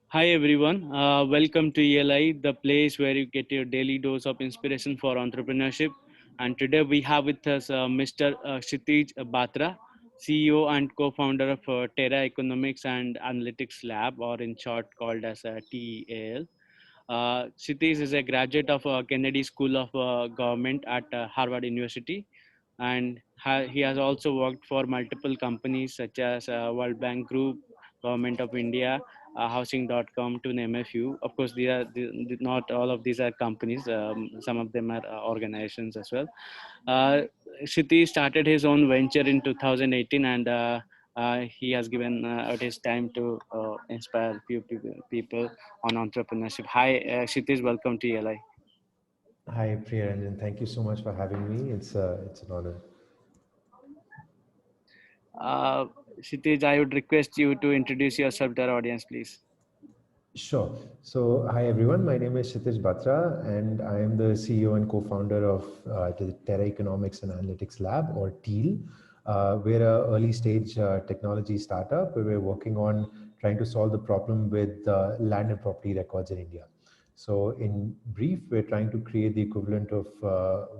Hi everyone, welcome to ELI, the place where you get your daily dose of inspiration for entrepreneurship. And today we have with us Mr. Kshitij Batra, CEO and co-founder of Terra Economics and Analytics Lab, or in short called as TEAL. Kshitij is a graduate of Kennedy School of Government at Harvard University, and he has also worked for multiple companies such as World Bank Group, Government of India, housing.com, to name a few. Of course, not all of these are companies. Some of them are organizations as well. Uh, Shiti started his own venture in 2018, and he has given out his time to inspire few people on entrepreneurship. Hi, Kshitij, welcome to ELI. Hi, Priyaranjan. Thank you so much for having me. It's an honor. Uh, Kshitij, I would request you to introduce yourself to our audience, please. Sure. So, hi everyone. My name is Kshitij Batra, and I am the CEO and co-founder of the Terra Economics and Analytics Lab, or TEAL. We're an early stage technology startup where we're working on trying to solve the problem with land and property records in India. So, in brief, we're trying to create the equivalent of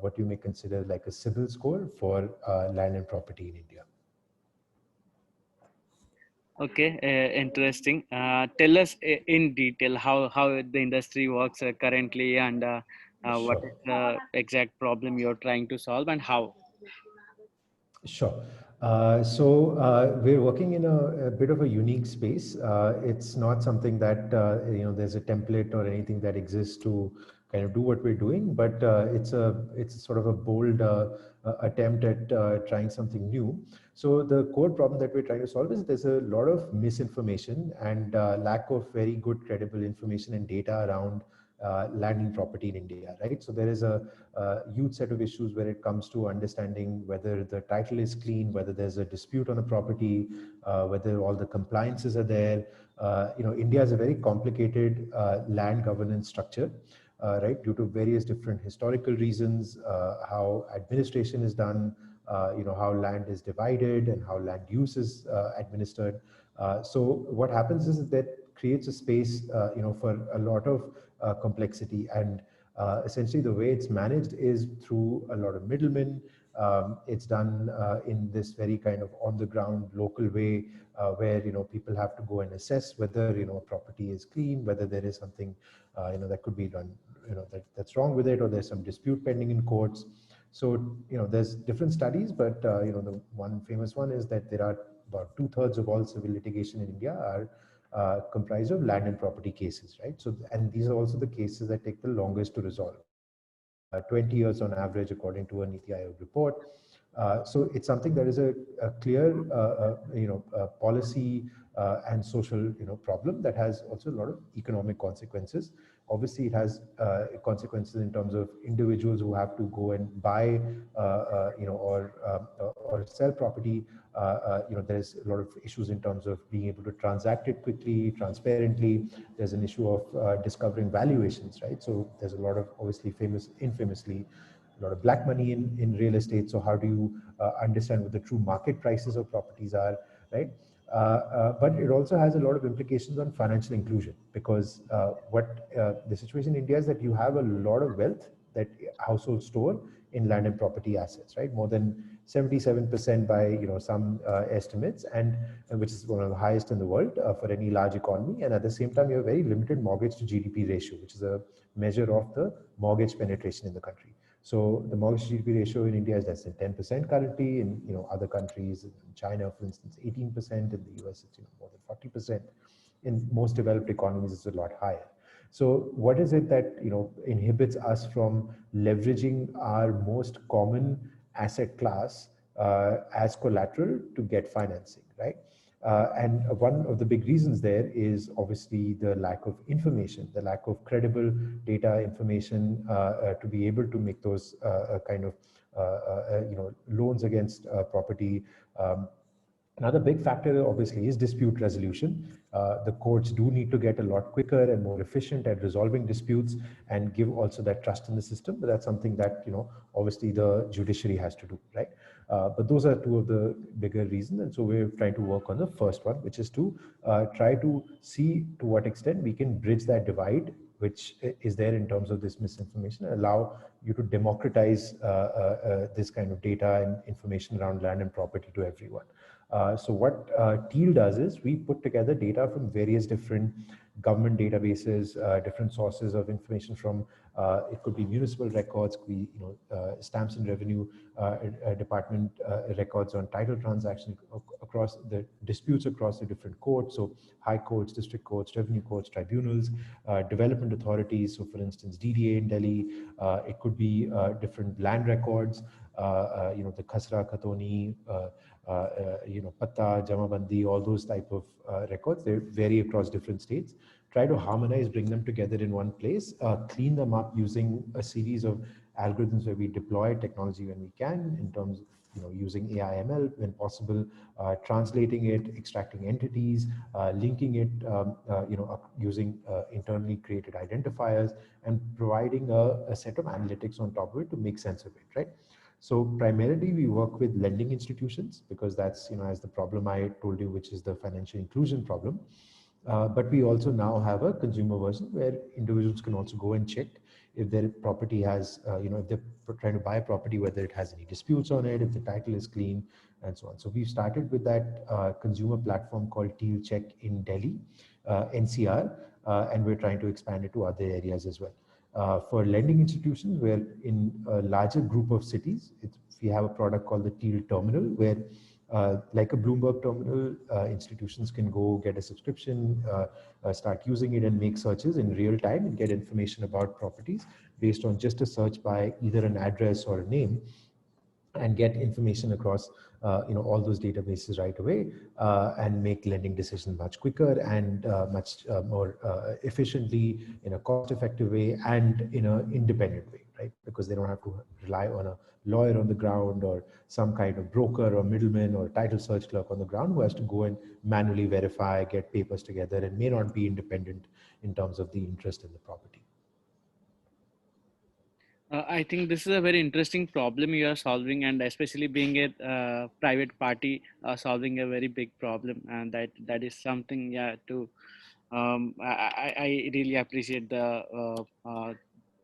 what you may consider like a civil score for land and property in India. Okay, interesting. Tell us in detail how the industry works currently, and what Sure. is the exact problem you're trying to solve and how. Sure. So we're working in a bit of a unique space. It's not something that there's a template or anything that exists to kind of do what we're doing, but it's sort of a bold attempt at trying something new. So the core problem that we're trying to solve is there's a lot of misinformation and lack of very good credible information and data around land and property in India, right? So there is a huge set of issues where it comes to understanding whether the title is clean, whether there's a dispute on a property, whether all the compliances are there. India has a very complicated land governance structure. Right, due to various different historical reasons, how administration is done, how land is divided and how land use is administered. So what happens is that creates a space, for a lot of complexity, and essentially the way it's managed is through a lot of middlemen. It's done in this very kind of on the ground local way, where people have to go and assess whether a property is clean, whether there is something that could be done, that's wrong with it, or there's some dispute pending in courts. So there's different studies, but the one famous one is that there are about 2/3 of all civil litigation in India are comprised of land and property cases, right? So, and these are also the cases that take the longest to resolve. 20 years on average, according to a Niti Aayog report. So it's something that is a clear, policy and social, problem that has also a lot of economic consequences. Obviously, it has consequences in terms of individuals who have to go and buy, or sell property. There's a lot of issues in terms of being able to transact it quickly, transparently. There's an issue of discovering valuations, right? So there's a lot of obviously infamously, a lot of black money in real estate. So how do you understand what the true market prices of properties are, right? But it also has a lot of implications on financial inclusion, because what the situation in India is that you have a lot of wealth that households store in land and property assets, right? More than 77% by some estimates, and which is one of the highest in the world for any large economy. And at the same time, you have a very limited mortgage to GDP ratio, which is a measure of the mortgage penetration in the country. So the mortgage to GDP ratio in India is less than 10% currently. In other countries, in China, for instance, 18%. In the US, it's more than 40%. In most developed economies, it's a lot higher. So what is it that inhibits us from leveraging our most common asset class as collateral to get financing, right? And one of the big reasons there is obviously the lack of information, the lack of credible data information to be able to make those kind of loans against property. Another big factor, obviously, is dispute resolution. The courts do need to get a lot quicker and more efficient at resolving disputes and give also that trust in the system. But that's something that, obviously the judiciary has to do, right? But those are two of the bigger reasons. And so we're trying to work on the first one, which is to try to see to what extent we can bridge that divide which is there in terms of this misinformation, and allow you to democratize this kind of data and information around land and property to everyone. So what TEAL does is we put together data from various different government databases, different sources of information from, it could be municipal records, could be stamps and revenue department records on title transactions across the disputes across the different courts, so high courts, district courts, revenue courts, tribunals, development authorities. So for instance, DDA in Delhi, it could be different land records, the Khasra, Khatoni, Patta, Jamabandi, all those type of records. They vary across different states. Try to harmonize, bring them together in one place, clean them up using a series of algorithms where we deploy technology when we can, in terms of using AI ML when possible, translating it, extracting entities, linking it, using internally created identifiers, and providing a set of analytics on top of it to make sense of it, right? So primarily we work with lending institutions because that's, as the problem I told you, which is the financial inclusion problem. But we also now have a consumer version where individuals can also go and check if their property has, if they're trying to buy a property, whether it has any disputes on it, if the title is clean, and so on. So we've started with that consumer platform called TEAL Check in Delhi, NCR, and we're trying to expand it to other areas as well. For lending institutions, we're in a larger group of cities. We have a product called the TEAL Terminal, where like a Bloomberg terminal, institutions can go get a subscription, start using it and make searches in real time and get information about properties based on just a search by either an address or a name, and get information across all those databases right away, and make lending decisions much quicker and much more efficiently, in a cost-effective way and in an independent way, right? Because they don't have to rely on a lawyer on the ground or some kind of broker or middleman or title search clerk on the ground who has to go and manually verify, get papers together, and may not be independent in terms of the interest in the property. I think this is a very interesting problem you are solving, and especially being a private party solving a very big problem, and that is something, yeah. To I really appreciate the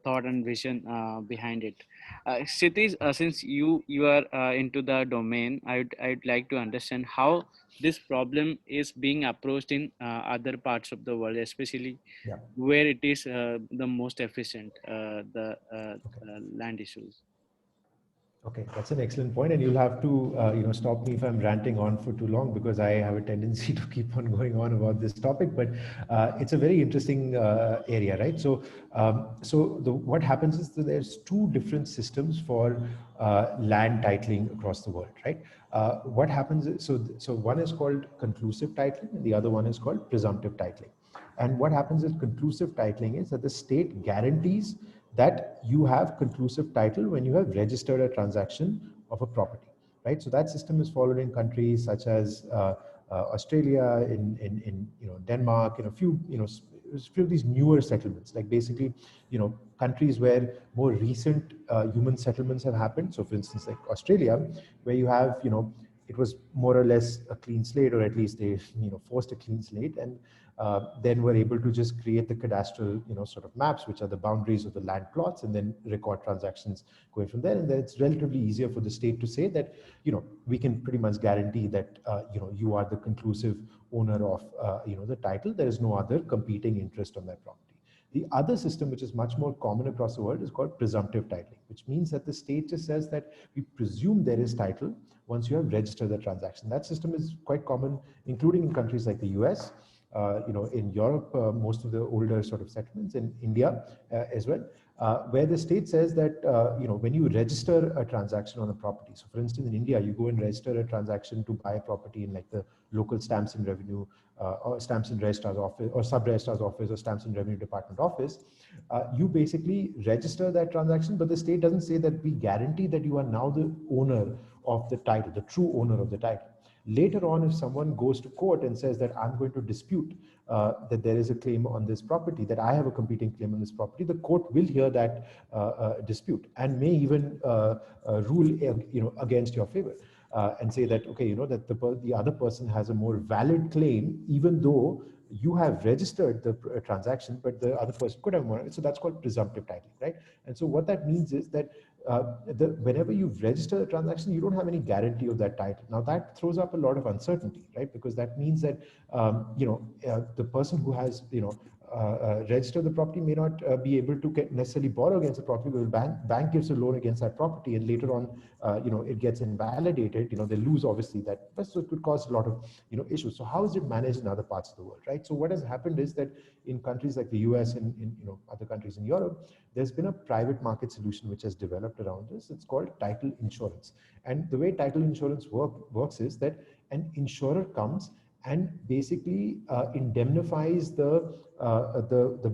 thought and vision behind it. Kshitij, since you are into the domain, I'd like to understand how this problem is being approached in other parts of the world, especially Yeah. where it is the most efficient, the Okay. land issues. Okay, that's an excellent point, and you'll have to, stop me if I'm ranting on for too long, because I have a tendency to keep on going on about this topic. But it's a very interesting area, right? So, what happens is that there's two different systems for land titling across the world, right? What happens is, so one is called conclusive titling, and the other one is called presumptive titling. And what happens is conclusive titling is that the state guarantees that you have conclusive title when you have registered a transaction of a property, right? So that system is followed in countries such as Australia, in Denmark, in a few few of these newer settlements, like basically countries where more recent human settlements have happened. So for instance, like Australia, where you have it was more or less a clean slate, or at least they forced a clean slate, and then were able to just create the cadastral sort of maps, which are the boundaries of the land plots, and then record transactions going from there. And then it's relatively easier for the state to say that we can pretty much guarantee that you are the conclusive owner of the title. There is no other competing interest on that property. The other system, which is much more common across the world, is called presumptive titling, which means that the state just says that we presume there is title once you have registered the transaction. That system is quite common, including in countries like the US, in Europe, most of the older sort of settlements, in India as well, where the state says that when you register a transaction on a property. So, for instance, in India, you go and register a transaction to buy a property in like the local stamps and revenue or stamps and registrar's office, or sub registrar's office, or stamps and revenue department office. You basically register that transaction, but the state doesn't say that we guarantee that you are now the owner of the title, the true owner of the title. Later on, if someone goes to court and says that I'm going to dispute that there is a claim on this property, that I have a competing claim on this property, the court will hear that dispute and may even rule against your favor. And say that, okay, that the other person has a more valid claim, even though you have registered the transaction, but the other person could have won. So that's called presumptive titling, right? And so what that means is that whenever you've registered a transaction, you don't have any guarantee of that title. Now that throws up a lot of uncertainty, right? Because that means that the person who has register the property may not be able to necessarily borrow against the property, because the bank gives a loan against that property, and later on, it gets invalidated. They lose obviously that, so it could cause a lot of issues. So how is it managed in other parts of the world, right? So what has happened is that in countries like the US and in other countries in Europe, there's been a private market solution which has developed around this. It's called title insurance, and the way title insurance works is that an insurer comes and basically indemnifies the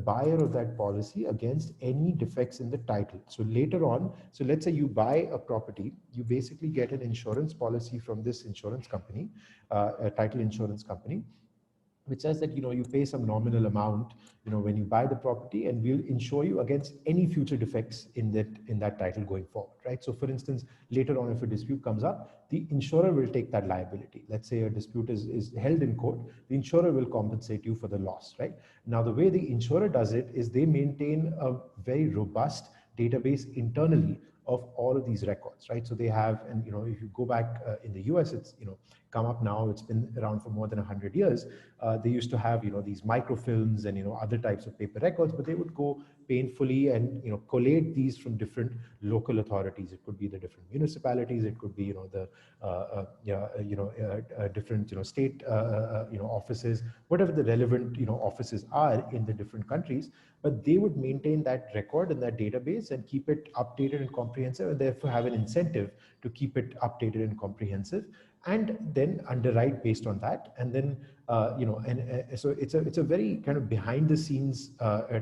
buyer of that policy against any defects in the title. So later on, so let's say you buy a property, you basically get an insurance policy from this insurance company, a title insurance company, which says that you pay some nominal amount when you buy the property, and we'll insure you against any future defects in that title going forward, right? So for instance, later on, if a dispute comes up, the insurer will take that liability. Let's say a dispute is held in court, the insurer will compensate you for the loss, right? Now the way the insurer does it is they maintain a very robust database internally of all of these records, right? So they have, and if you go back in the US, it's come up now, it's been around for more than 100 years. They used to have these microfilms and other types of paper records, but they would go painfully and collate these from different local authorities. It could be the different municipalities, it could be the different state offices, whatever the relevant offices are in the different countries. But they would maintain that record in that database and keep it updated and comprehensive, and therefore have an incentive to keep it updated and comprehensive, and then underwrite based on that. And then so it's a very kind of behind the scenes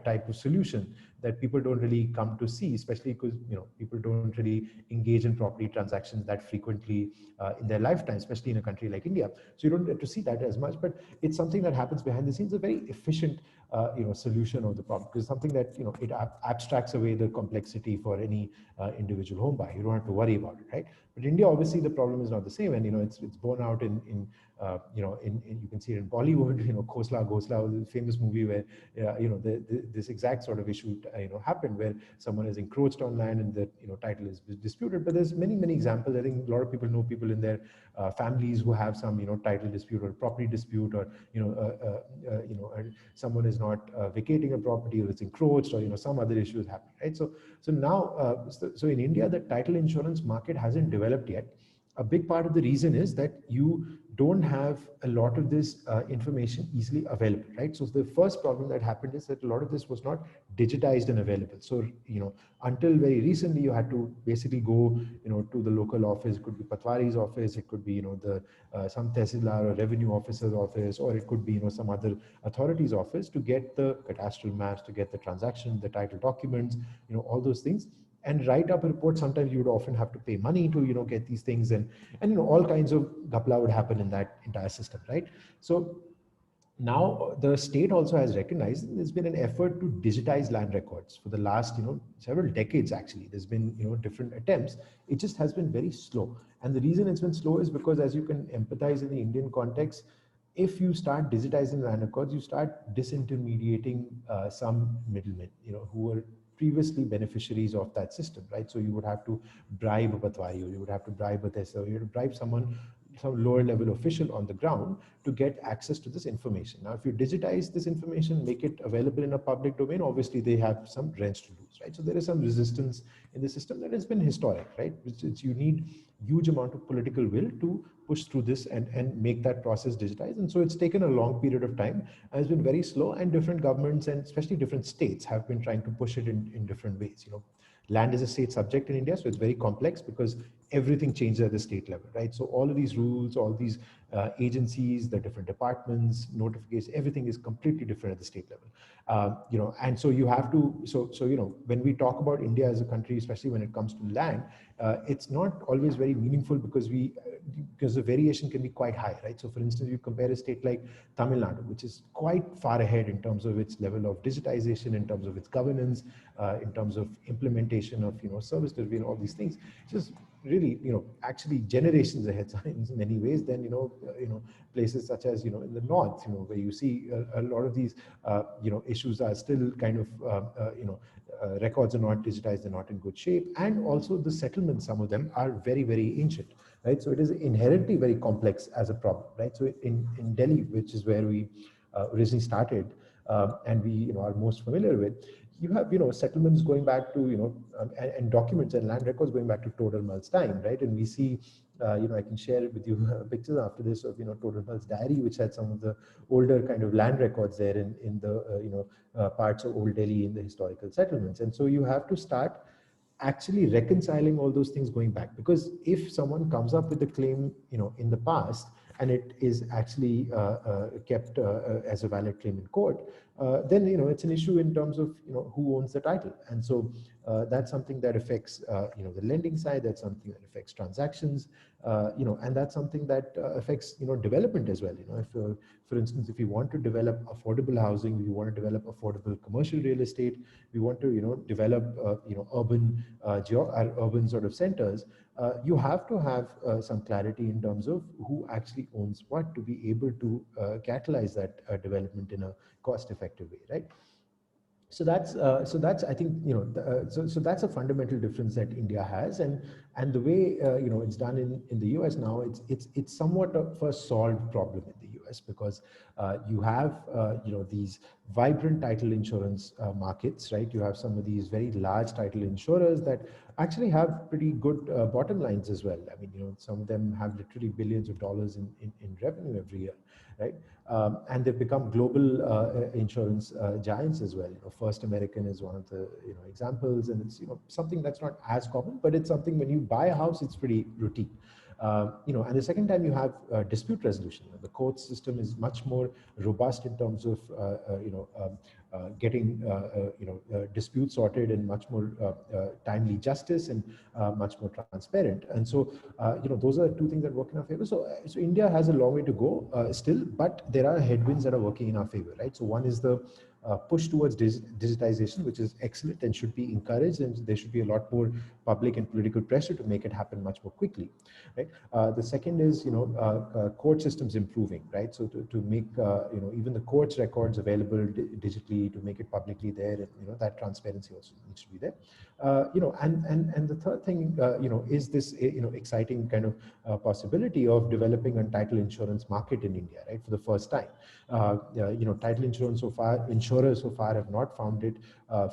type of solution that people don't really come to see, especially because people don't really engage in property transactions that frequently in their lifetime, especially in a country like India. So you don't get to see that as much, but it's something that happens behind the scenes, a very efficient solution of the problem, because something that it abstracts away the complexity for any individual home buyer. You don't have to worry about it, right? But India, obviously, the problem is not the same, and it's borne out in you can see it in Bollywood. Khosla Ghosla, the famous movie where this exact sort of issue happened, where someone has encroached on land and the title is disputed. But there's many examples. I think a lot of people know people in their families who have some title dispute or property dispute, or someone is not vacating a property, or it's encroached, or some other issues happen, right? So now so in India, the title insurance market hasn't developed yet. A big part of the reason is that you don't have a lot of this information easily available, right? So the first problem that happened is that a lot of this was not digitized and available. So until very recently, you had to basically go to the local office. It could be Patwari's office, it could be some tehsildar or revenue officer's office, or it could be some other authority's office, to get the cadastral maps, to get the transaction, the title documents, all those things, and write up a report. Sometimes you would often have to pay money to get these things, and all kinds of gapla would happen in that entire system, right? So now the state also has recognized there's been an effort to digitize land records for the last several decades. Actually, there's been different attempts. It just has been very slow, and the reason it's been slow is because, as you can empathize in the Indian context, if you start digitizing land records, you start disintermediating some middlemen who are previously beneficiaries of that system, right? So you would have to bribe a patwari, or you would have to bribe a tehsil, or you would have to bribe someone, some lower level official on the ground, to get access to this information. Now, if you digitize this information, make it available in a public domain, obviously they have some rents to lose, right? So there is some resistance in the system that has been historic, right? You need huge amount of political will to push through this and make that process digitized. And so it's taken a long period of time, and it's been very slow, and different governments, and especially different states, have been trying to push it in different ways. Land is a state subject in India, so it's very complex, because everything changes at the state level, right? So all of these rules, all these agencies, the different departments, notifications, everything is completely different at the state level. And so you have to, when we talk about India as a country, especially when it comes to land, it's not always very meaningful because the variation can be quite high, right? So for instance, you compare a state like Tamil Nadu, which is quite far ahead in terms of its level of digitization, in terms of its governance, in terms of implementation of, service delivery and all these things. It's just really, actually generations ahead in many ways than, places such as, in the north, where you see a lot of these, issues are still kind of, records are not digitized, they're not in good shape. And also the settlements, some of them are very, very ancient, right? So it is inherently very complex as a problem, right? So in Delhi, which is where we originally started, and we, are most familiar with, you have, settlements going back to, and documents and land records going back to Todarmal's time, right? And we see, I can share it with you pictures after this of, Todarmal's diary, which had some of the older kind of land records there in the, parts of Old Delhi in the historical settlements. And so you have to start actually reconciling all those things going back, because if someone comes up with a claim, in the past, and it is actually kept as a valid claim in court, then it's an issue in terms of who owns the title. And so that's something that affects the lending side, that's something that affects transactions, and that's something that affects development as well. If for instance, if you want to develop affordable housing, we want to develop affordable commercial real estate, we want to develop urban urban sort of centers, you have to have some clarity in terms of who actually owns what to be able to catalyze that development in a cost-effective way, right? So that's I think so that's a fundamental difference that India has, and the way it's done in the US now, it's somewhat of a solved problem in the US, because you have these vibrant title insurance markets, right? You have some of these very large title insurers that actually have pretty good bottom lines as well. I mean, some of them have literally billions of dollars in revenue every year, right? And they've become global insurance giants as well. First American is one of the examples, and it's something that's not as common, but it's something when you buy a house, it's pretty routine. And the second time you have dispute resolution. The court system is much more robust in terms of getting disputes sorted, and much more timely justice, and much more transparent. And so those are two things that work in our favor. So India has a long way to go still, but there are headwinds that are working in our favor, right? So one is the push towards digitization, which is excellent and should be encouraged, and there should be a lot more public and political pressure to make it happen much more quickly, right? The second is court systems improving, right? So to make even the courts records available digitally, to make it publicly there, and that transparency also needs to be there. And the third thing is this exciting kind of possibility of developing a title insurance market in India, right, for the first time. Title insurance insurers so far have not found it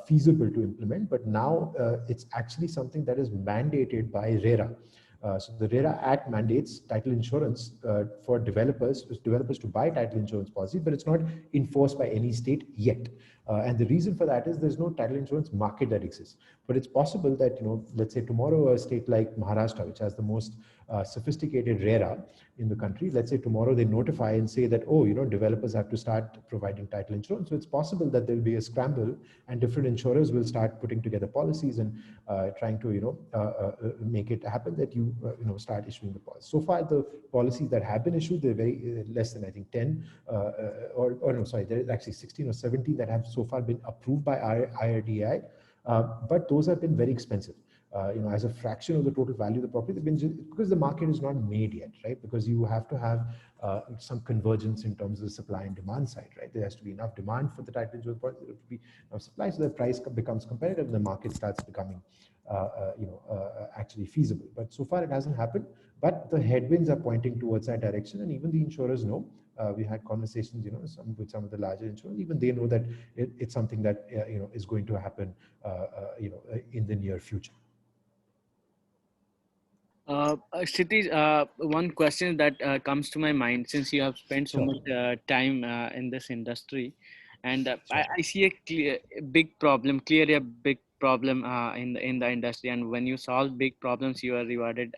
feasible to implement, but now it's actually something that is mandated by RERA. So the RERA Act mandates title insurance for developers to buy title insurance policy, but it's not enforced by any state yet. And the reason for that is there's no title insurance market that exists. But it's possible that, let's say tomorrow a state like Maharashtra, which has the most sophisticated RERA in the country, let's say tomorrow they notify and say that, oh, developers have to start providing title insurance. So it's possible that there'll be a scramble, and different insurers will start putting together policies and trying to, make it happen that you, start issuing the policy. So far, the policies that have been issued, they're very less than, I think, 10, or no, sorry, there's actually 16 or 17 that have so far been approved by IRDAI, but those have been very expensive. As a fraction of the total value of the property, because the market is not made yet, right? Because you have to have some convergence in terms of the supply and demand side, right? There has to be enough demand for the title insurance policy, there has to be enough supply, so the price becomes competitive, and the market starts becoming, actually feasible. But so far, it hasn't happened. But the headwinds are pointing towards that direction, and even the insurers know. We had conversations, with some of the larger insurers. Even they know that it's something that is going to happen, in the near future. Kshitij, one question that comes to my mind, since you have spent so Sure. much time in this industry, and Sure. I see a big problem, clearly a big problem in the industry, and when you solve big problems, you are rewarded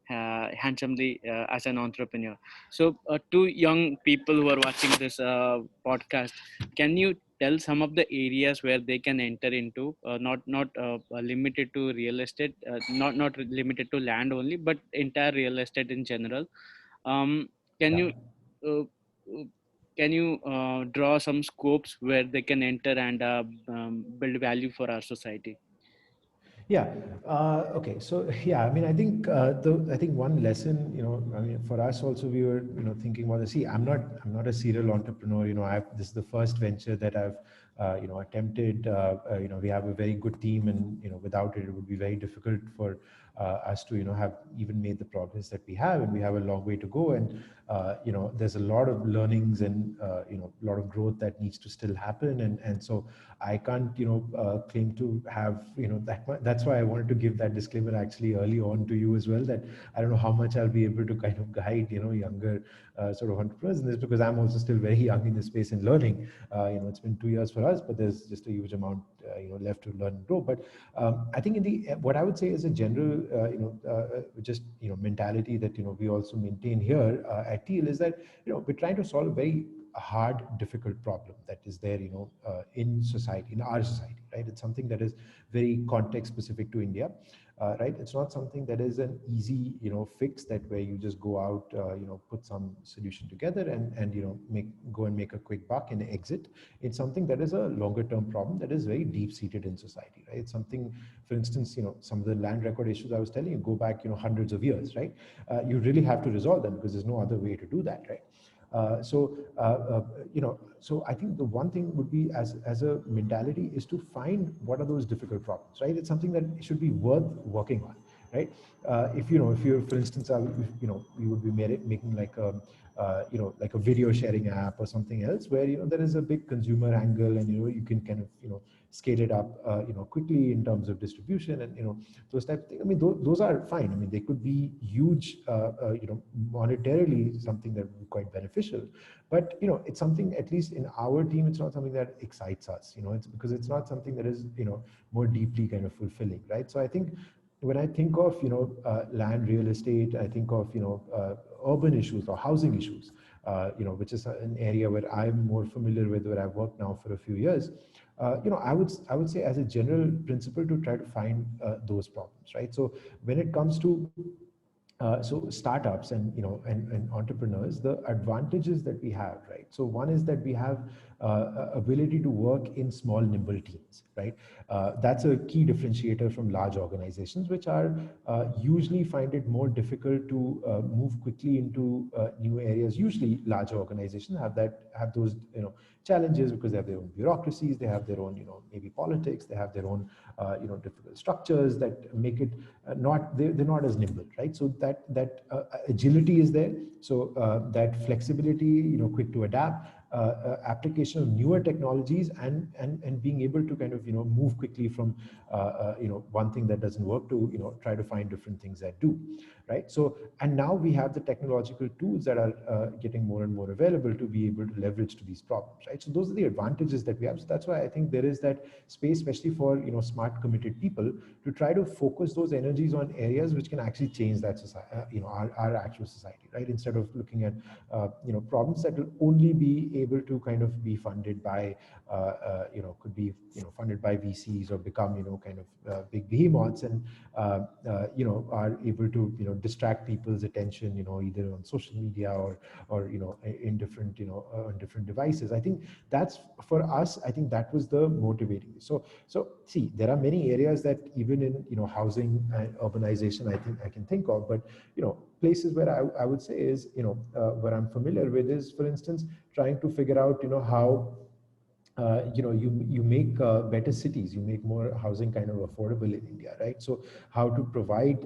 handsomely as an entrepreneur. So to young people who are watching this podcast, can you tell some of the areas where they can enter into, not limited to real estate, not limited to land only, but entire real estate in general? um, can you Yeah. uh, uh, draw some scopes where they can enter and build value for our society? Yeah. Okay. So yeah, I mean, I think one lesson, I mean, for us also, we were, thinking about the. See, I'm not a serial entrepreneur. This is the first venture that I've, attempted. We have a very good team, and without it, it would be very difficult for us to, have even made the progress that we have, and we have a long way to go. And there's a lot of learnings and a lot of growth that needs to still happen. And so I can't, claim to have, that's why I wanted to give that disclaimer actually early on to you as well, that I don't know how much I'll be able to kind of guide, younger sort of entrepreneurs in this, because I'm also still very young in this space and learning. It's been 2 years for us, but there's just a huge amount, left to learn and grow. But I think in the what I would say is a general, just mentality that we also maintain here at TEAL is that we're trying to solve a very hard, difficult problem that is there, in society, in our society, right? It's something that is very context specific to India, right? It's not something that is an easy, fix that where you just go out, put some solution together and go and make a quick buck and exit. It's something that is a longer term problem that is very deep seated in society, right? It's something, for instance, some of the land record issues I was telling you go back, hundreds of years, right? You really have to resolve them because there's no other way to do that, right? So I think the one thing would be as a mentality is to find what are those difficult problems, right? It's something that should be worth working on, right? If you're, for instance, you would be making like a, like a video sharing app or something else where, there is a big consumer angle and, you can kind of, scale it up, quickly in terms of distribution and, those type of things. I mean, those are fine. I mean, they could be huge, monetarily something that would be quite beneficial, but, it's something, at least in our team, it's not something that excites us, it's because it's not something that is, more deeply kind of fulfilling, right? So I think when I think of, land, real estate, I think of, urban issues or housing issues, which is an area where I'm more familiar with, where I've worked now for a few years. I would say as a general principle to try to find those problems, right? So when it comes to so startups and and entrepreneurs, the advantages that we have, right? So one is that we have ability to work in small nimble teams, right? That's a key differentiator from large organizations, which are usually find it more difficult to move quickly into new areas. Usually larger organizations have those challenges because they have their own bureaucracies, they have their own maybe politics, they have their own difficult structures that make it they're not as nimble, right? So that agility is there. So that flexibility, quick to adapt, application of newer technologies, and being able to kind of move quickly from one thing that doesn't work to try to find different things that do, right? So, and now we have the technological tools that are getting more and more available to be able to leverage to these problems, right? So those are the advantages that we have. So that's why I think there is that space, especially for smart, committed people, to try to focus those energies on areas which can actually change that society, our actual society, right? Instead of looking at problems that will only be able to kind of be funded by could be funded by VCs or become kind of big behemoths, and are able to distract people's attention either on social media or in different on different devices. I think that's, for us, I think that was the motivating. So see, there are many areas that even in housing and urbanization I can think of, but places where I would say is where I'm familiar with is, for instance, trying to figure out how you make better cities, you make more housing kind of affordable in India, right? So how to provide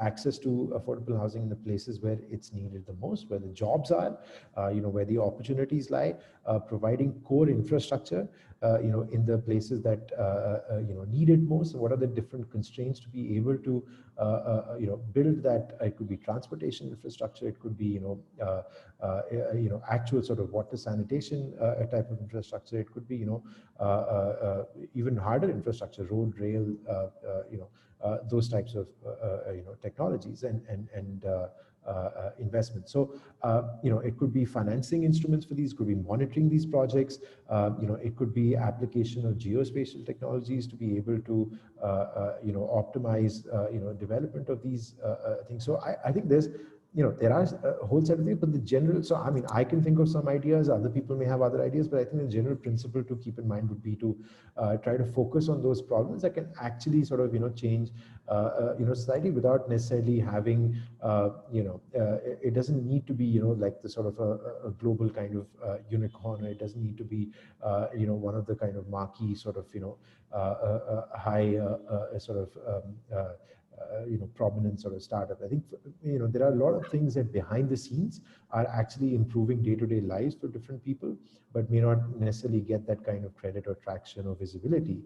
access to affordable housing in the places where it's needed the most, where the jobs are, where the opportunities lie, providing core infrastructure, in the places that need it most. So what are the different constraints to be able to build that? It could be transportation infrastructure, it could be actual sort of water sanitation type of infrastructure, it could be be, even harder infrastructure, road, rail, those types of, technologies and investment. So, it could be financing instruments for these, could be monitoring these projects, it could be application of geospatial technologies to be able to, optimize, development of these things. So I think there are a whole set of things, but the general, so I mean, I can think of some ideas, other people may have other ideas, but I think the general principle to keep in mind would be to try to focus on those problems that can actually sort of, change, society without necessarily having, it doesn't need to be, like the sort of a global kind of unicorn, or it doesn't need to be, one of the kind of marquee sort of, high sort of, prominent sort of startup. I think, there are a lot of things that behind the scenes are actually improving day-to-day lives for different people, but may not necessarily get that kind of credit or traction or visibility.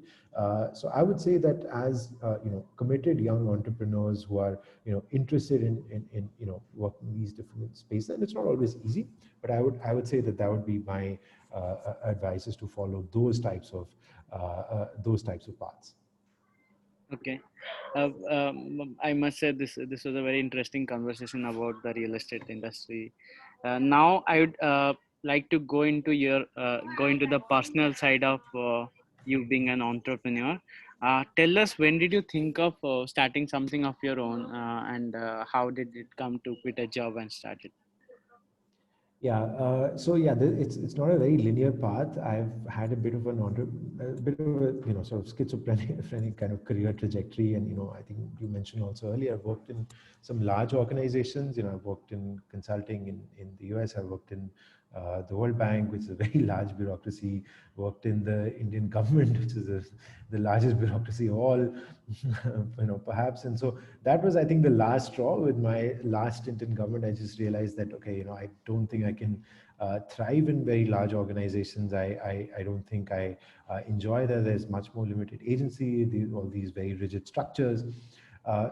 So I would say that as, committed young entrepreneurs who are, interested in working in these different spaces, and it's not always easy, but I would say that that would be my advice, is to follow those types of paths. Okay. I must say this was a very interesting conversation about the real estate industry. Now I would like to go into the personal side of you being an entrepreneur. Tell us, when did you think of starting something of your own, and how did it come to quit a job and start it? Yeah. So yeah, it's not a very linear path. I've had a bit of a, sort of schizophrenic kind of career trajectory, and I think you mentioned also earlier, I've worked in some large organizations. I've worked in consulting in the US. I've worked in the World Bank, which is a very large bureaucracy. Worked in the Indian government, which is the largest bureaucracy of all, perhaps. And so that was, I think, the last straw. With my last stint in government, I just realized that, okay, I don't think I can thrive in very large organizations. I don't think I enjoy that. There's much more limited agency, all these very rigid structures.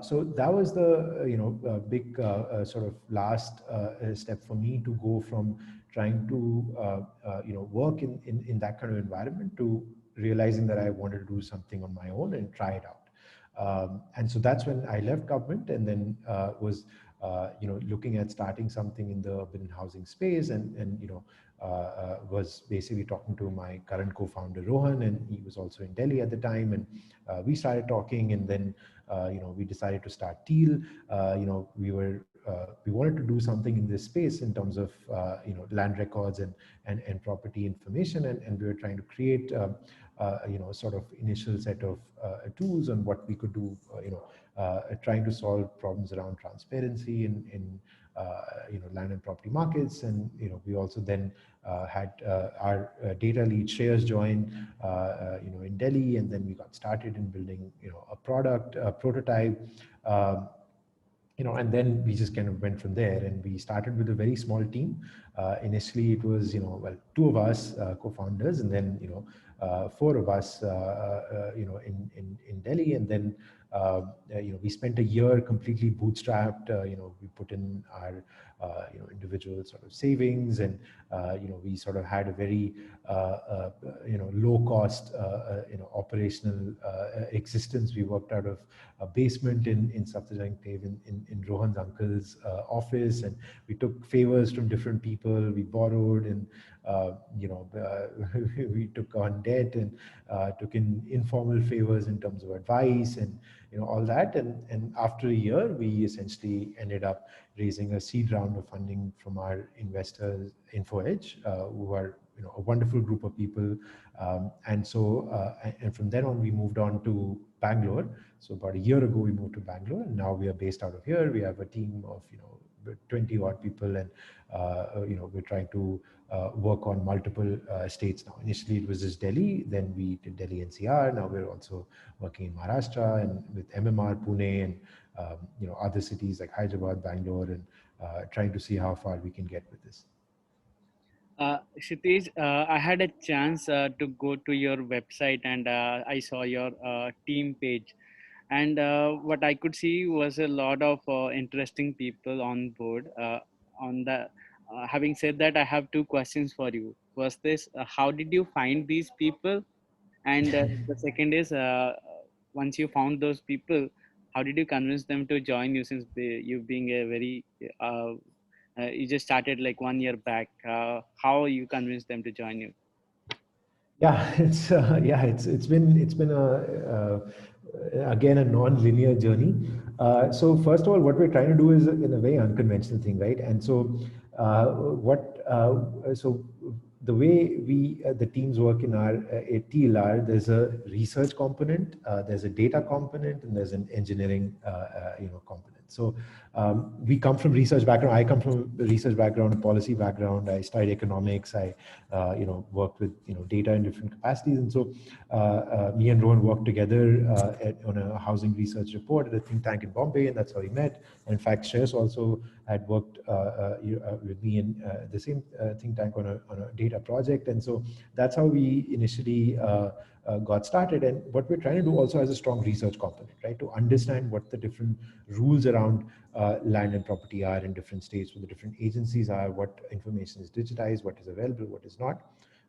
So that was the big sort of last step for me, to go from trying to work in that kind of environment to realizing that I wanted to do something on my own and try it out. And so that's when I left government, and then was looking at starting something in the urban housing space, and was basically talking to my current co-founder Rohan, and he was also in Delhi at the time, and we started talking, and then we decided to start TEAL. We wanted to do something in this space in terms of land records and property information, and we were trying to create sort of initial set of tools on what we could do, trying to solve problems around transparency in land and property markets. And we also then had our data lead Shreyas join in Delhi, and then we got started in building a product, a prototype. And then we just kind of went from there, and we started with a very small team. Initially, it was, well, two of us co-founders, and then, four of us, in Delhi. And then, we spent a year completely bootstrapped. We put in our, individual sort of savings, and, we sort of had a very, low cost, operational existence. We worked out of a basement in Saptajang Cave in Rohan's uncle's office, and we took favors from different people. We borrowed, and we took on debt, and took in informal favors in terms of advice, and all that. And after a year, we essentially ended up raising a seed round of funding from our investors, InfoEdge, who are a wonderful group of people. And from then on, we moved on to Bangalore. So about a year ago, we moved to Bangalore, and now we are based out of here. We have a team of 20 odd people, and we're trying to work on multiple states now. Initially, it was just Delhi, then we did Delhi NCR. Now we're also working in Maharashtra, and with MMR, Pune, and other cities like Hyderabad, Bangalore, and trying to see how far we can get with this. Kshitij, I had a chance to go to your website, and I saw your team page. And what I could see was a lot of interesting people on board, on the Having said that, I have two questions for you. First is, how did you find these people? And the second is, once you found those people, how did you convince them to join you, since you being a very, you just started like 1 year back. How you convinced them to join you? Yeah, it's been a again a non-linear journey. So first of all, what we're trying to do is in a very unconventional thing, right? And so what so the way we the teams work in our at TLR, there's a research component, there's a data component, and there's an engineering component. So we come from research background. I come from a research background, a policy background. I studied economics. I worked with data in different capacities, and so me and Rohan worked together on a housing research report at a think tank in Bombay, and that's how we met. And in fact, Shreyas also had worked with me in the same think tank on a data project, and so that's how we initially got started. And what we're trying to do also has a strong research component, right? To understand what the different rules around land and property are in different states, what the different agencies are, what information is digitized, what is available, what is not.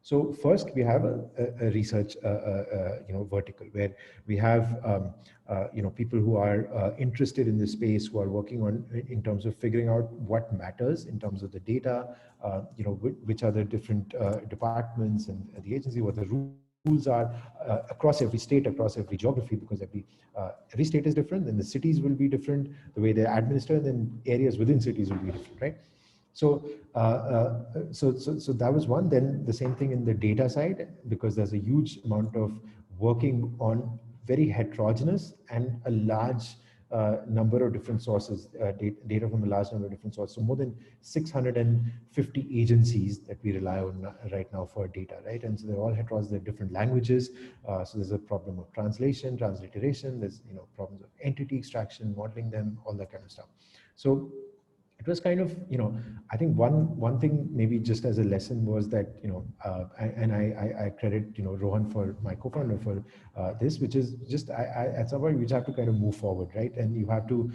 So first, we have a research vertical where we have people who are interested in this space, who are working on in terms of figuring out what matters in terms of the data, which are the different departments and the agency, what the rules are across every state, across every geography, because every state is different, then the cities will be different, the way they administer, and then areas within cities will be different, right? So, so that was one. Then the same thing in the data side, because there's a huge amount of working on very heterogeneous and a large number of different sources, data from a large number of different sources. So more than 650 agencies that we rely on right now for data, right? And so they're all heterogeneous, they're different languages. So there's a problem of translation, transliteration. There's problems of entity extraction, modeling them, all that kind of stuff. So it was kind of, I think one thing maybe just as a lesson was that, and I credit, Rohan, for my co-founder for this, which is just, at some point you just have to kind of move forward, right? And you have to,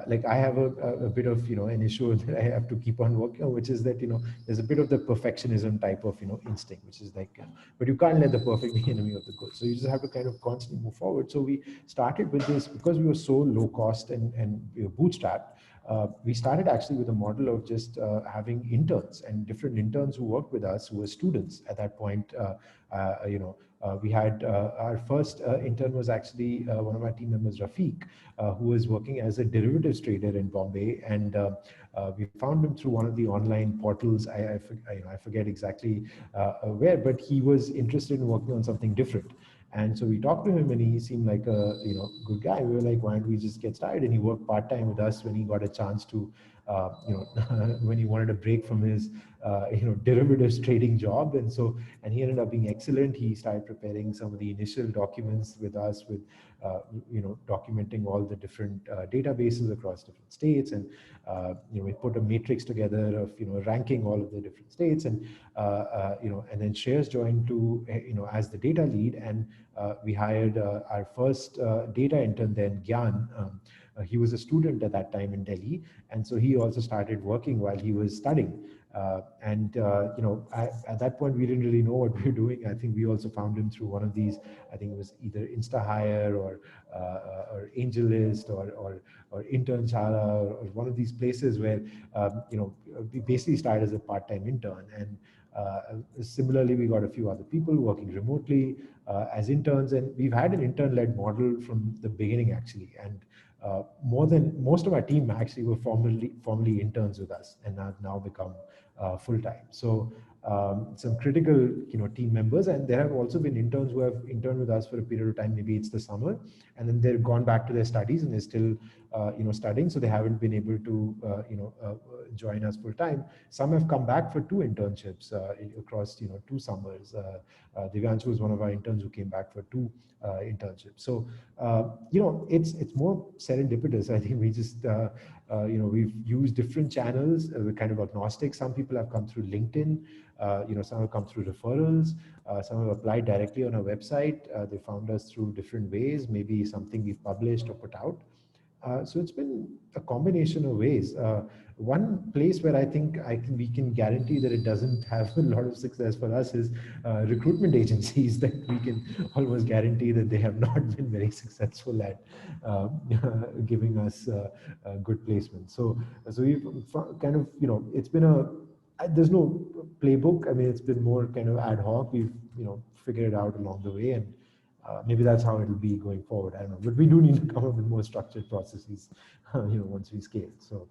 like I have a bit of, an issue that I have to keep on working on, which is that, there's a bit of the perfectionism type of, instinct, which is like, but you can't let the perfect be enemy of the good. So you just have to kind of constantly move forward. So we started with this because we were so low cost and we were bootstrapped. We started actually with a model of just having interns and different interns who worked with us who were students at that point. We had our first intern was actually one of our team members, Rafiq, who was working as a derivatives trader in Bombay, and we found him through one of the online portals. I forget exactly where, but he was interested in working on something different. And so we talked to him, and he seemed like a good guy. We were like, why don't we just get started? And he worked part time with us when he got a chance to, when he wanted a break from his derivatives trading job. And so, and he ended up being excellent. He started preparing some of the initial documents with us, with documenting all the different databases across different states. And we put a matrix together of ranking all of the different states. And and then Shreyas joined to as the data lead, and we hired our first data intern then, Gyan. He was a student at that time in Delhi, and so he also started working while he was studying. At that point, we didn't really know what we were doing. I think we also found him through one of these. I think it was either InstaHire or AngelList or Internshala or one of these places where we basically started as a part-time intern. And similarly, we got a few other people working remotely as interns, and we've had an intern-led model from the beginning, actually. And most of our team actually were formerly interns with us and have now become full-time. So some critical team members, and there have also been interns who have interned with us for a period of time. Maybe it's the summer, and then they've gone back to their studies and they're still studying, so they haven't been able to join us full time. Some have come back for two internships across 2 summers. Divyanshu was one of our interns who came back for two internships. So it's more serendipitous. I think we just we've used different channels. We're kind of agnostic. Some people have come through LinkedIn. Some have come through referrals. Some have applied directly on our website. They found us through different ways, maybe something we've published or put out. So it's been a combination of ways. One place where we can guarantee that it doesn't have a lot of success for us is recruitment agencies that we can almost guarantee that they have not been very successful at giving us good placements. So we've kind of, it's been there's no playbook. I mean, it's been more kind of ad hoc. We've, figured it out along the way, and maybe that's how it'll be going forward. I don't know, but we do need to come up with more structured processes, once we scale. So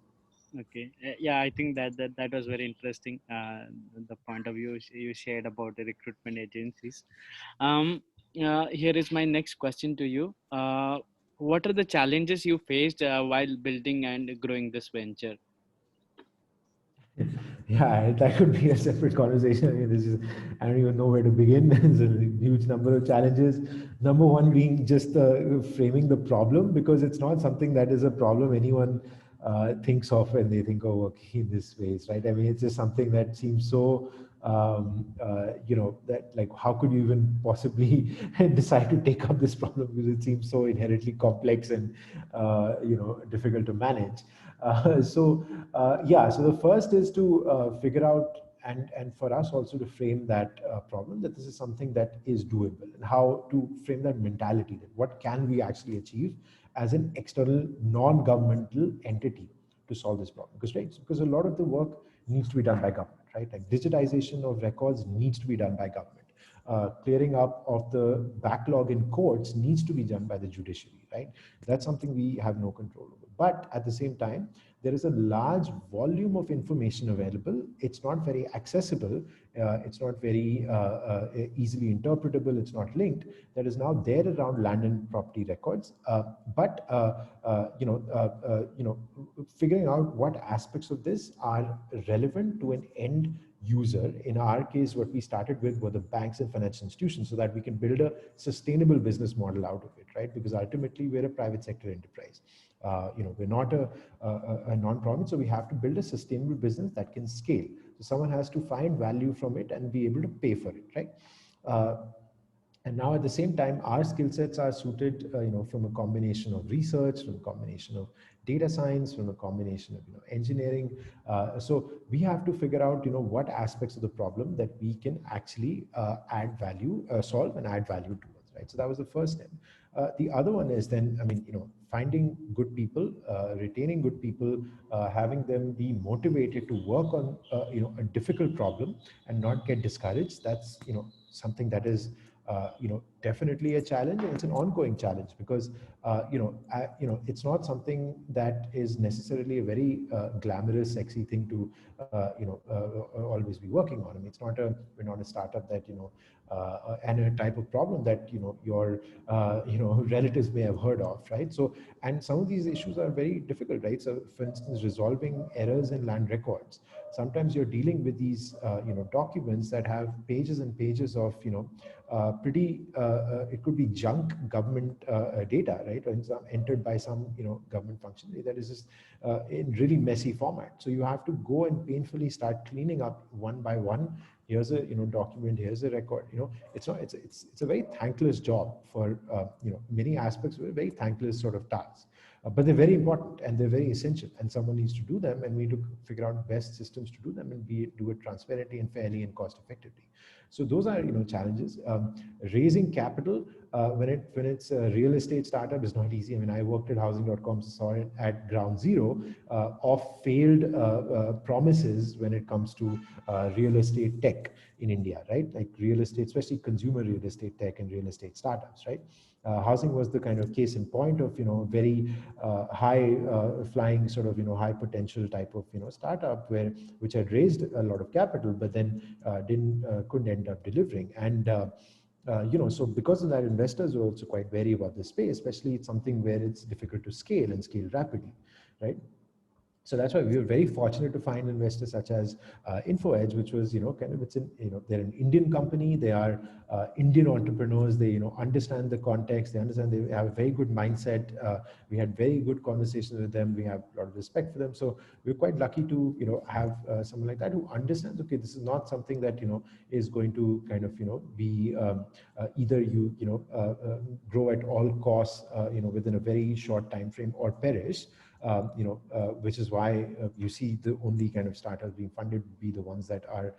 Okay. Yeah, I think that was very interesting. The point of view you shared about the recruitment agencies. Um, Here is my next question to you. What are the challenges you faced while building and growing this venture? yeah, that could be a separate conversation. I mean, I don't even know where to begin. There's a huge number of challenges. Number one being just framing the problem, because it's not something that is a problem anyone thinks of when they think of working in this space, right? I mean, it's just something that seems so, that like, how could you even possibly decide to take up this problem, because it seems so inherently complex and, difficult to manage. So the first is to figure out, and for us also to frame that problem, that this is something that is doable, and how to frame that mentality, that what can we actually achieve as an external non-governmental entity to solve this problem. Because a lot of the work needs to be done by government, right? Like digitization of records needs to be done by government. Clearing up of the backlog in courts needs to be done by the judiciary, right? That's something we have no control over. But at the same time, there is a large volume of information available. It's not very accessible. It's not very easily interpretable. It's not linked. That is now there around land and property records. But figuring out what aspects of this are relevant to an end user. In our case, what we started with were the banks and financial institutions, so that we can build a sustainable business model out of it, right? Because ultimately we're a private sector enterprise. We're not a non-profit, so we have to build a sustainable business that can scale. So someone has to find value from it and be able to pay for it, right? Uh, and now at the same time, our skill sets are suited, from a combination of research, from a combination of data science, from a combination of, engineering. So we have to figure out, what aspects of the problem that we can actually add value, solve and add value towards, right? So that was the first step. The other one is then, finding good people, retaining good people, having them be motivated to work on, a difficult problem and not get discouraged. That's, something that is, definitely a challenge, and it's an ongoing challenge, because, it's not something that is necessarily a very glamorous, sexy thing to, always be working on. I mean, we're not a startup that, and a type of problem that, your, relatives may have heard of, right? So, and some of these issues are very difficult, right? So, for instance, resolving errors in land records. Sometimes you're dealing with these, documents that have pages and pages of, it could be junk government data, right? Or entered by some, government functionary that is just in really messy format. So you have to go and painfully start cleaning up one by one. Here's a, document. Here's a record. It's a very thankless job for, many aspects. A very thankless sort of task. But they're very important and they're very essential, and someone needs to do them, and we need to figure out best systems to do them, and do it transparently and fairly and cost effectively. So those are, challenges. Raising capital when it's a real estate startup is not easy. I mean, I worked at housing.com, saw it at ground zero of failed promises when it comes to real estate tech in India, right? Like real estate, especially consumer real estate tech and real estate startups, right? Housing was the kind of case in point of, very high flying sort of, high potential type of, startup which had raised a lot of capital, but then couldn't end up delivering. And so because of that, investors are also quite wary about this space, especially it's something where it's difficult to scale and scale rapidly, right? So that's why we were very fortunate to find investors such as InfoEdge, which was, kind of, they're an Indian company. They are Indian entrepreneurs. They, understand the context. They understand, they have a very good mindset. We had very good conversations with them. We have a lot of respect for them. So we're quite lucky to, have someone like that who understands, okay, this is not something that, is going to kind of, be either grow at all costs, within a very short time frame, or perish. Which is why you see the only kind of startups being funded would be the ones that are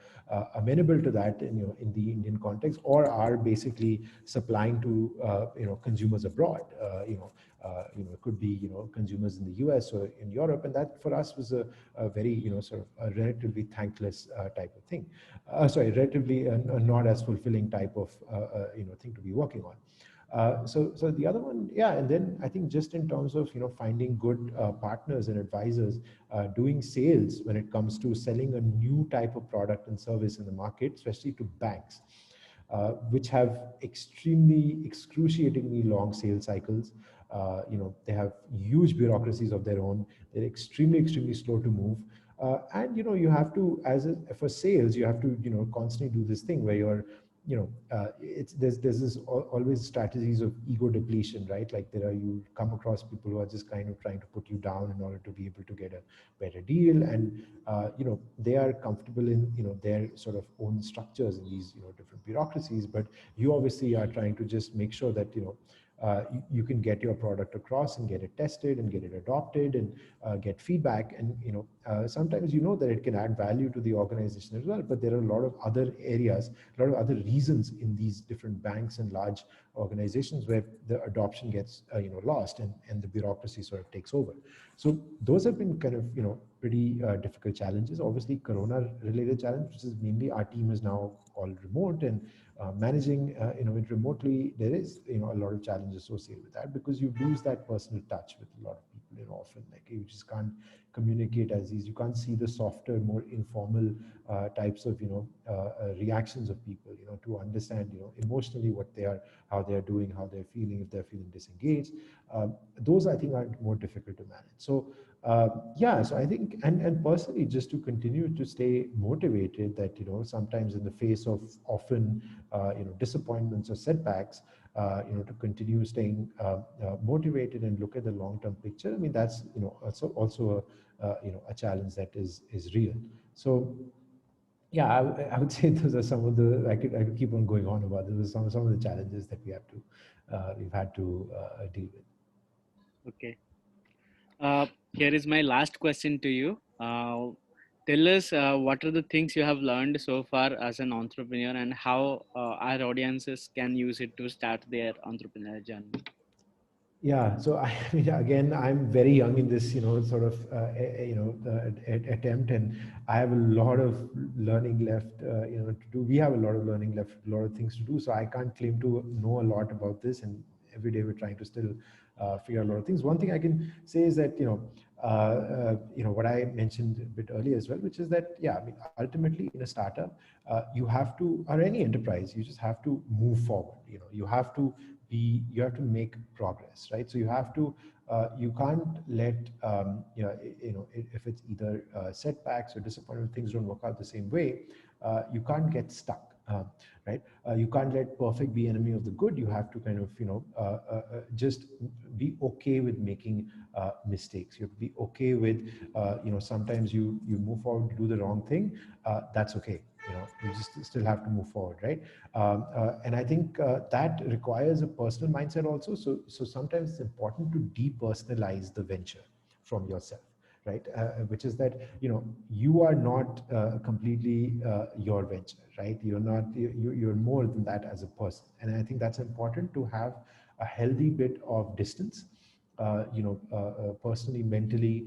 amenable to that, in the Indian context, or are basically supplying to consumers abroad. It could be consumers in the US or in Europe, and that for us was a very sort of a relatively thankless type of thing. Relatively a not as fulfilling type of thing to be working on. So the other one, yeah, and then I think just in terms of finding good partners and advisors, doing sales when it comes to selling a new type of product and service in the market, especially to banks, which have extremely excruciatingly long sales cycles. They have huge bureaucracies of their own. They're extremely slow to move. And you have to, for sales, you have to constantly do this thing where you're it's there's this always strategies of ego depletion, right? Like you come across people who are just kind of trying to put you down in order to be able to get a better deal, and they are comfortable in their sort of own structures in these different bureaucracies, but you obviously are trying to just make sure that you can get your product across and get it tested and get it adopted and get feedback, and sometimes that it can add value to the organization as well, but there are a lot of other areas, a lot of other reasons in these different banks and large organizations where the adoption gets lost, and the bureaucracy sort of takes over. So those have been kind of pretty difficult challenges. Obviously corona related challenge, which is mainly our team is now all remote, and managing it remotely, there is a lot of challenges associated with that, because you lose that personal touch with a lot of people. Often, like, you just can't communicate as easy. You can't see the softer, more informal types of reactions of people, to understand emotionally what they are, how they are doing, how they're feeling, if they're feeling disengaged. Those I think are more difficult to manage. So yeah, so I think, and personally, just to continue to stay motivated, that sometimes in the face of often disappointments or setbacks, to continue staying motivated and look at the long-term picture. I mean, that's also a challenge that is real. So yeah, I would say those are some of the, I could keep on going on about. Those are some of the challenges that we've had to deal with. Okay. Here is my last question to you. Tell us what are the things you have learned so far as an entrepreneur, and how our audiences can use it to start their entrepreneurial journey. Yeah, so I mean, again, I'm very young in this, sort of, attempt, and I have a lot of learning left, to do. We have a lot of learning left, a lot of things to do. So I can't claim to know a lot about this, and every day we're trying to still figure out a lot of things. One thing I can say is that, what I mentioned a bit earlier as well, which is that, yeah, I mean, ultimately in a startup, you have to, or any enterprise, you just have to move forward. You have to make progress, right? So you have to, you can't let, if it's either setbacks or disappointment, things don't work out the same way, you can't get stuck. Right? You can't let perfect be enemy of the good. You have to kind of, just be okay with making mistakes. You have to be okay with, sometimes you move forward to do the wrong thing. That's okay. You just still have to move forward, right? And I think that requires a personal mindset also. So sometimes it's important to depersonalize the venture from yourself, right? Which is that you are not completely your venture, right? You're not, you're more than that as a person, and I think that's important, to have a healthy bit of distance, personally, mentally,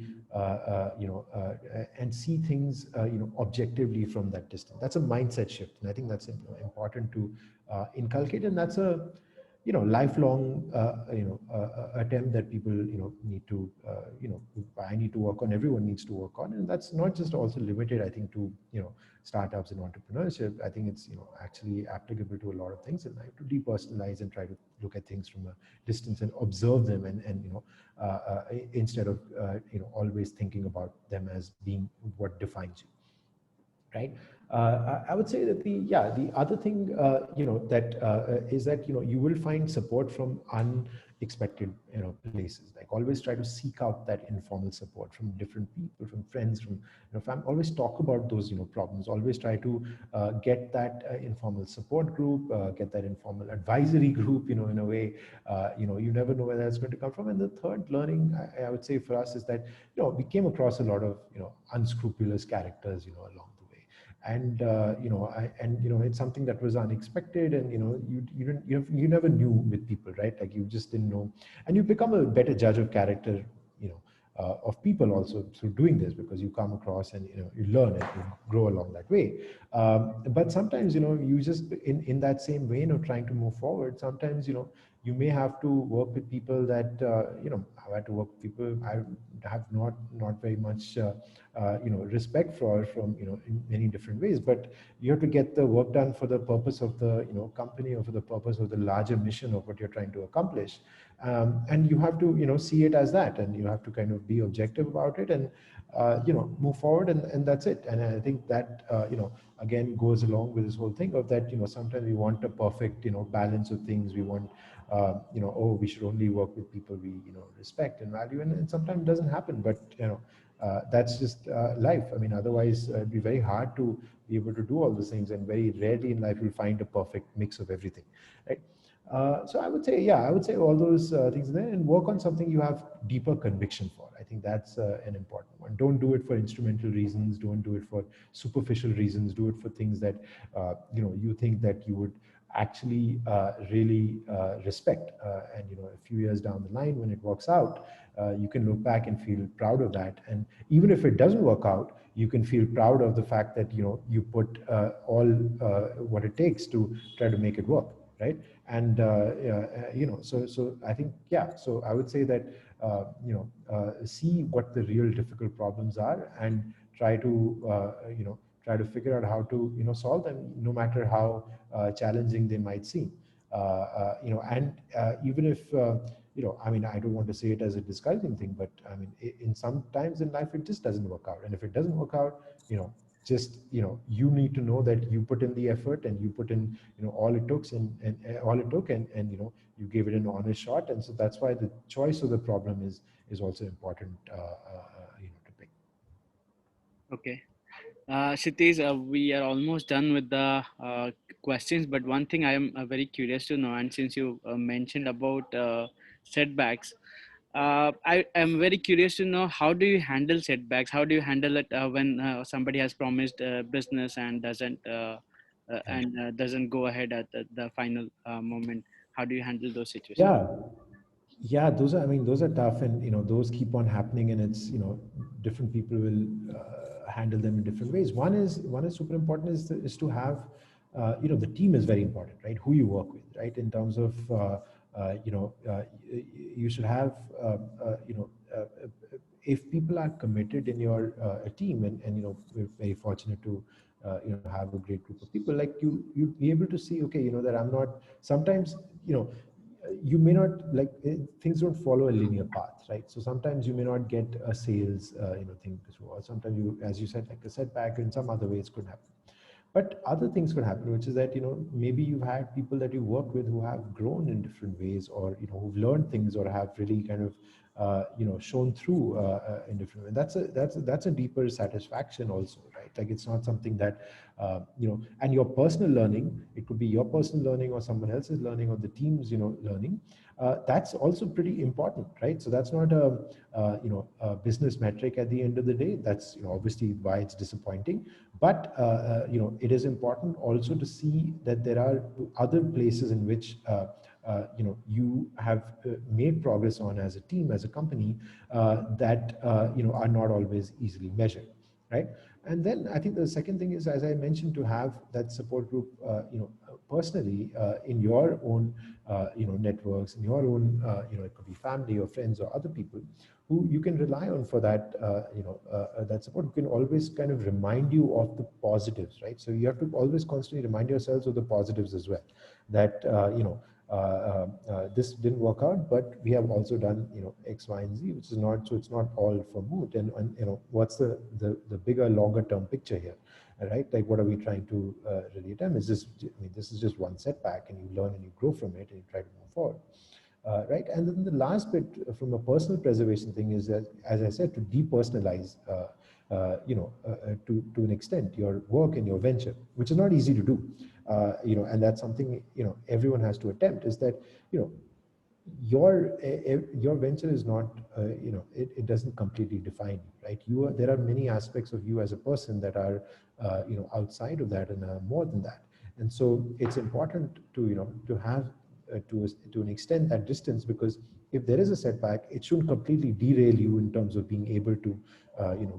and see things, objectively from that distance. That's a mindset shift, and I think that's important to inculcate, and that's a lifelong attempt that people need to I need to work on, everyone needs to work on. And that's not just also limited, I think, to startups and entrepreneurship. I think it's actually applicable to a lot of things in life, to depersonalize and try to look at things from a distance and observe them, and instead of always thinking about them as being what defines you, right? I would say that the other thing that is that you will find support from unexpected places. Like, always try to seek out that informal support from different people, from friends, from always talk about those problems. Always try to get that informal support group, get that informal advisory group. In a way, you never know where that's going to come from. And the third learning, I would say, for us is that we came across a lot of unscrupulous characters along the way. And it's something that was unexpected, and you never knew with people, right? Like, you just didn't know. And you become a better judge of character, you know of people also through doing this, because you come across and you learn and you grow along that way. But sometimes you just, in that same vein of trying to move forward, sometimes you may have to work with people that I've had to work with people I have not very much respect for, from in many different ways. But you have to get the work done for the purpose of the company, or for the purpose of the larger mission of what you're trying to accomplish. And you have to see it as that, and you have to kind of be objective about it, and move forward, and that's it. And I think that again goes along with this whole thing of that sometimes we want a perfect balance of things. We want oh, we should only work with people we respect and value, and sometimes it doesn't happen. But that's just life. I mean, otherwise it'd be very hard to be able to do all those things, and very rarely in life you'll find a perfect mix of everything, right? So I would say, yeah, I would say all those things there, and work on something you have deeper conviction for. I think that's an important one. Don't do it for instrumental reasons. Don't do it for superficial reasons. Do it for things that you think that you would actually really respect. And a few years down the line, when it works out, you can look back and feel proud of that. And even if it doesn't work out, you can feel proud of the fact that you put all what it takes to try to make it work, right? And so I think, yeah, so I would say that see what the real difficult problems are, and try to try to figure out how to solve them, no matter how challenging they might seem. And even if I mean, I don't want to say it as a discouraging thing, but I mean, in some times in life it just doesn't work out. And if it doesn't work out, just you need to know that you put in the effort, and you put in all it took, and all it took, and you gave it an honest shot. And so that's why the choice of the problem is also important to pick. Okay. Kshitij, we are almost done with the questions, but one thing I am very curious to know, and since you mentioned about setbacks, I am very curious to know, how do you handle setbacks? How do you handle it when somebody has promised business and doesn't go ahead at the final moment? How do you handle those situations? Yeah, yeah, those are, I mean, those are tough, and those keep on happening, and it's different people will handle them in different ways. One is super important, is to have the team is very important, right? Who you work with, right? In terms of you should have if people are committed in your team, and we're very fortunate to have a great group of people. Like, you'd be able to see, okay, that I'm not, sometimes you may not, like, things don't follow a linear path, right? So sometimes you may not get a sales thing through, or sometimes you, as you said, like a setback in some other ways could happen. But other things could happen, which is that maybe you've had people that you work with who have grown in different ways, or who've learned things, or have really kind of shown through in different ways. That's a deeper satisfaction also, right? Like, it's not something that and your personal learning, it could be your personal learning, or someone else's learning, or the team's learning. That's also pretty important, right? So that's not a business metric at the end of the day. That's obviously why it's disappointing. But it is important also to see that there are other places in which you have made progress on, as a team, as a company, that are not always easily measured, right? And then I think the second thing is, as I mentioned, to have that support group personally in your own networks, in your own it could be family or friends or other people who you can rely on for that that support, who can always kind of remind you of the positives, right? So you have to always constantly remind yourselves of the positives as well, that this didn't work out, but we have also done X, Y, and Z, which is not, so it's not all for moot. And what's the bigger, longer term picture here, right? Like, what are we trying to really attempt? Is this, I mean, this is just one setback, and you learn and you grow from it and you try to move forward. Right, and then the last bit from a personal preservation thing is that, as I said, to depersonalize, to an extent, your work and your venture, which is not easy to do, and that's something everyone has to attempt. Is that your venture is not it doesn't completely define you, right? There are many aspects of you as a person that are outside of that and are more than that. And so it's important to to have to an extent that distance, because if there is a setback, it shouldn't completely derail you in terms of being able to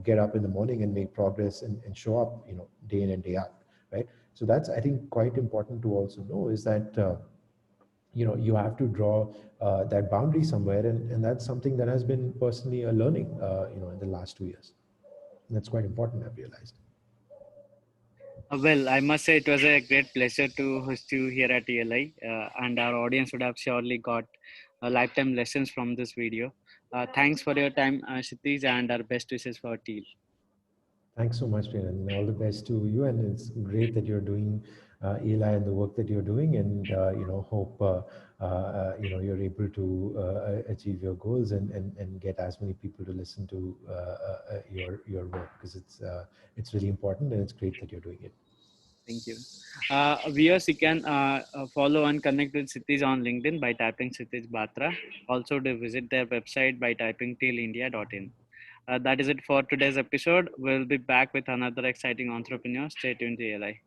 get up in the morning and make progress, and show up day in and day out, right? So that's, I think, quite important to also know, is that you have to draw that boundary somewhere, and that's something that has been personally a learning in the last 2 years. And that's quite important, I've realized. Well, I must say it was a great pleasure to host you here at ELI, and our audience would have surely got lifetime lessons from this video. Thanks for your time, Kshitij, and our best wishes for TEAL. Thanks so much, Priyan, and all the best to you. And it's great that you're doing ELI and the work that you're doing, and hope you're able to achieve your goals, and get as many people to listen to your work, because it's really important, and it's great that you're doing it. Thank you. Viewers, you can follow and connect with Kshitij on LinkedIn by typing Kshitij Batra. Also, to visit their website by typing tealindia.in. That is it for today's episode. We'll be back with another exciting entrepreneur. Stay tuned to ELI.